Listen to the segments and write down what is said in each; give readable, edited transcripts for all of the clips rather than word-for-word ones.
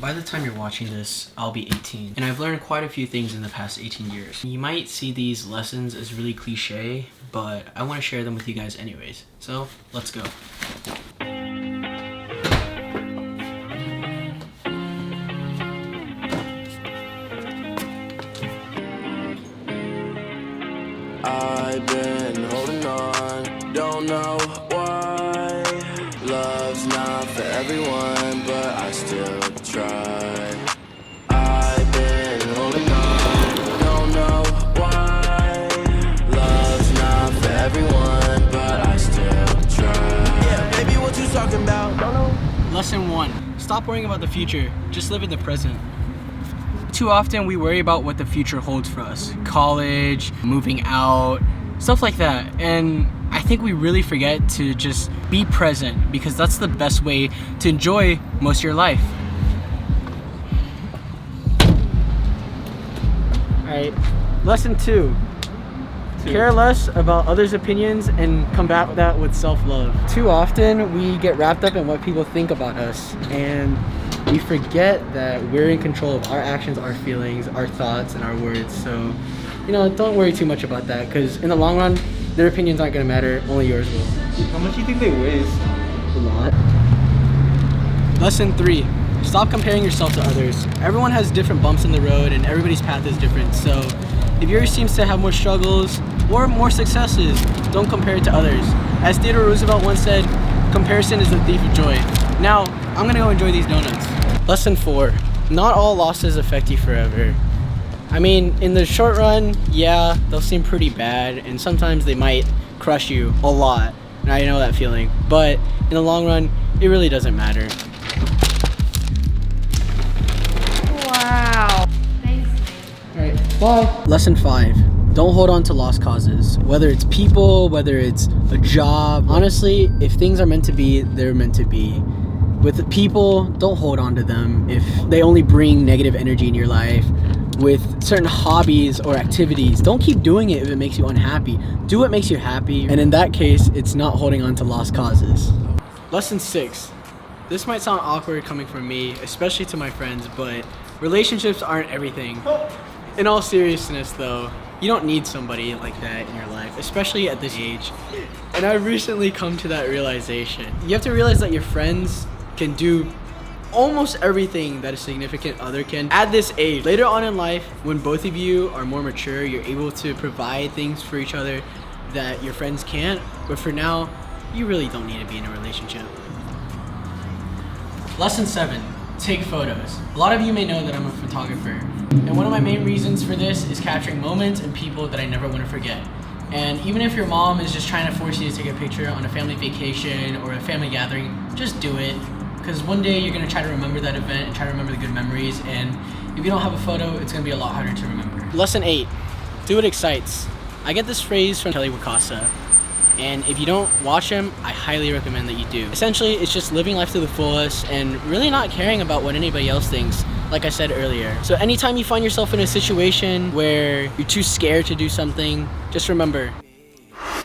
By the time you're watching this, I'll be 18, and I've learned quite a few things in the past 18 years. You might see these lessons as really cliche, but I want to share them with you guys anyways. So, let's go. I've been holding on, don't know why. Love's not for everyone, but I still try. I've been holding on, don't know why. Love's not for everyone, but I still try. Yeah, baby, what you talking about? Don't know. Lesson 1. Stop worrying about the future, just live in the present. Too often we worry about what the future holds for us. College, moving out, stuff like that. And I think we really forget to just be present, because that's the best way to enjoy most of your life. Alright, lesson 2. Care less about others' opinions and combat that with self-love. Too often we get wrapped up in what people think about us, and we forget that we're in control of our actions, our feelings, our thoughts, and our words. So, don't worry too much about that, because in the long run, their opinions aren't going to matter, only yours will. How much do you think they waste? A lot. Lesson 3. Stop comparing yourself to others. Everyone has different bumps in the road, and everybody's path is different. So, if yours seems to have more struggles or more successes, don't compare it to others. As Theodore Roosevelt once said, comparison is the thief of joy. Now, I'm gonna go enjoy these donuts. Lesson 4. Not all losses affect you forever. I mean, in the short run, yeah, they'll seem pretty bad, and sometimes they might crush you a lot. And I know that feeling. But in the long run, it really doesn't matter. Wow. Thanks, man. Alright, bye. Lesson 5. Don't hold on to lost causes. Whether it's people, whether it's a job. Honestly, if things are meant to be, they're meant to be. With the people, don't hold on to them if they only bring negative energy in your life. With certain hobbies or activities, don't keep doing it if it makes you unhappy. Do what makes you happy, and in that case, it's not holding on to lost causes. Lesson 6. This might sound awkward coming from me, especially to my friends, but relationships aren't everything. In all seriousness though, you don't need somebody like that in your life, especially at this age. And I've recently come to that realization. You have to realize that your friends can do almost everything that a significant other can at this age. Later on in life, when both of you are more mature, you're able to provide things for each other that your friends can't. But for now, you really don't need to be in a relationship. Lesson 7. Take photos. A lot of you may know that I'm a photographer. And one of my main reasons for this is capturing moments and people that I never want to forget. And even if your mom is just trying to force you to take a picture on a family vacation or a family gathering, just do it. Because one day you're going to try to remember that event and try to remember the good memories, and if you don't have a photo, it's going to be a lot harder to remember. Lesson 8. Do what excites. I get this phrase from Kelly Wakasa, and if you don't watch him, I highly recommend that you do. Essentially, it's just living life to the fullest and really not caring about what anybody else thinks, like I said earlier. So anytime you find yourself in a situation where you're too scared to do something, just remember,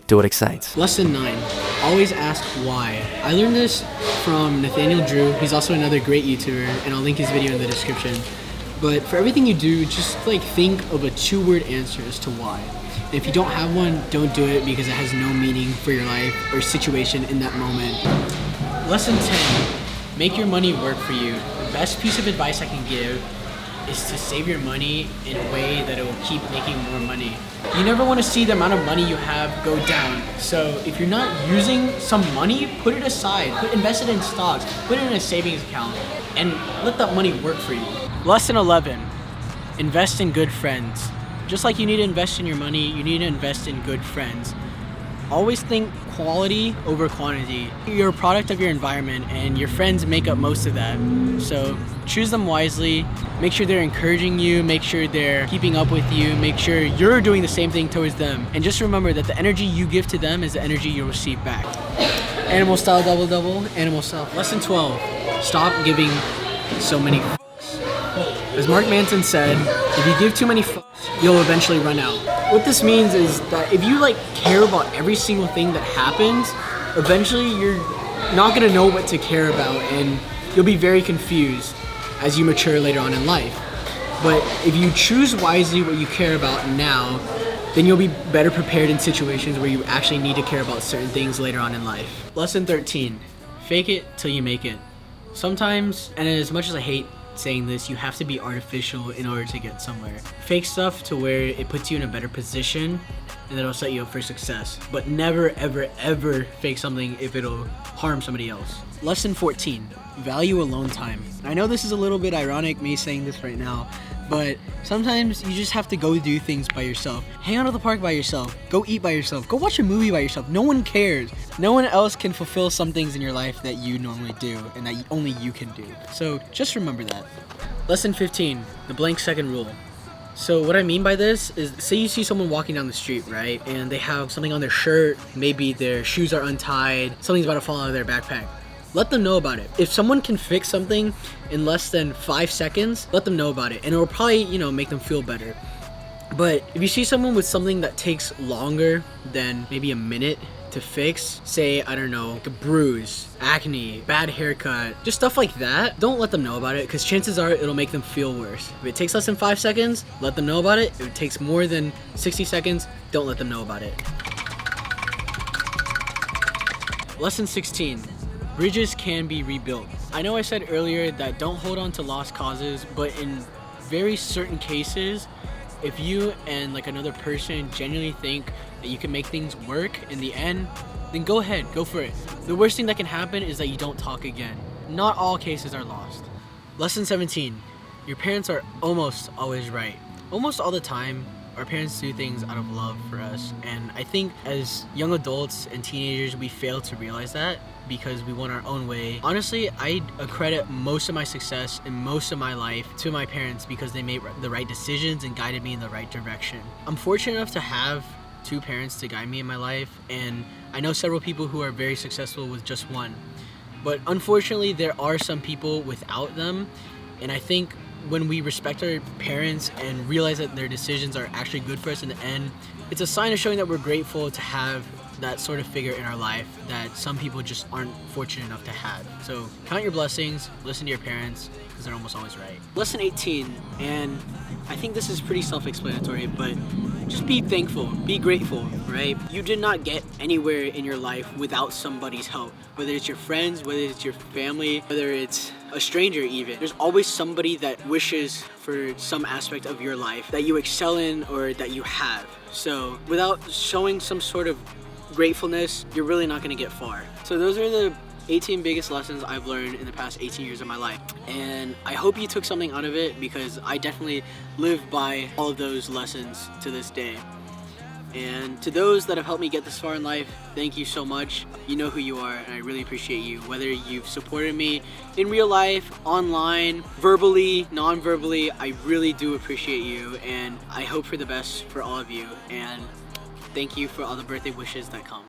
do what excites. Lesson 9. Always ask why. I learned this from Nathaniel Drew. He's also another great YouTuber, and I'll link his video in the description. But for everything you do, just think of a 2-word answer as to why. And if you don't have one, don't do it, because it has no meaning for your life or situation in that moment. Lesson 10. Make your money work for you. The best piece of advice I can give is to save your money in a way that it will keep making more money. You never want to see the amount of money you have go down. So if you're not using some money, put it aside. Invest it in stocks. Put it in a savings account and let that money work for you. Lesson 11. Invest in good friends. Just like you need to invest in your money, you need to invest in good friends. Always think quality over quantity. You're a product of your environment, and your friends make up most of that. So choose them wisely. Make sure they're encouraging you. Make sure they're keeping up with you. Make sure you're doing the same thing towards them. And just remember that the energy you give to them is the energy you'll receive back. Animal style double, animal style. Lesson 12. Stop giving so many fucks. As Mark Manson said, if you give too many fucks, you'll eventually run out. What this means is that if you care about every single thing that happens, eventually you're not gonna know what to care about, and you'll be very confused. as you mature later on in life. But if you choose wisely what you care about now, then you'll be better prepared in situations where you actually need to care about certain things later on in life. Lesson 13, fake it till you make it. Sometimes, and as much as I hate saying this, you have to be artificial in order to get somewhere. Fake stuff to where it puts you in a better position and it'll set you up for success. But never, ever, ever fake something if it'll harm somebody else. Lesson 14, value alone time. I know this is a little bit ironic, me saying this right now, but sometimes you just have to go do things by yourself. Hang out at the park by yourself. Go eat by yourself. Go watch a movie by yourself. No one cares. No one else can fulfill some things in your life that you normally do and that only you can do. So just remember that. Lesson 15, the blank second rule. So what I mean by this is, say you see someone walking down the street, right? And they have something on their shirt, maybe their shoes are untied, something's about to fall out of their backpack. Let them know about it. If someone can fix something in less than 5 seconds, let them know about it. And it will probably, make them feel better. But if you see someone with something that takes longer than maybe a minute to fix, say, I don't know, like a bruise, acne, bad haircut, just stuff like that, don't let them know about it, because chances are it'll make them feel worse. If it takes less than 5 seconds, let them know about it. If it takes more than 60 seconds, don't let them know about it. Lesson 16. Bridges can be rebuilt. I know I said earlier that don't hold on to lost causes, but in very certain cases, if you and another person genuinely think that you can make things work in the end, then go ahead, go for it. The worst thing that can happen is that you don't talk again. Not all cases are lost. Lesson 17. Your parents are almost always right. Almost all the time, our parents do things out of love for us, and I think as young adults and teenagers we fail to realize that because we want our own way. Honestly, I accredit most of my success and most of my life to my parents because they made the right decisions and guided me in the right direction. I'm fortunate enough to have 2 parents to guide me in my life, and I know several people who are very successful with just one. But unfortunately, there are some people without them, and I think when we respect our parents and realize that their decisions are actually good for us in the end, it's a sign of showing that we're grateful to have that sort of figure in our life that some people just aren't fortunate enough to have. So count your blessings, listen to your parents, because they're almost always right. Lesson 18, and I think this is pretty self-explanatory, but just be thankful, be grateful, right? You did not get anywhere in your life without somebody's help, whether it's your friends, whether it's your family, whether it's a stranger even. There's always somebody that wishes for some aspect of your life that you excel in or that you have. So without showing some sort of gratefulness, you're really not going to get far. So those are the 18 biggest lessons I've learned in the past 18 years of my life, and I hope you took something out of it because I definitely live by all of those lessons to this day. And to those that have helped me get this far in life, thank you so much. You know who you are, and I really appreciate you. Whether you've supported me in real life, online, verbally, non-verbally, I really do appreciate you, and I hope for the best for all of you. And thank you for all the birthday wishes that come.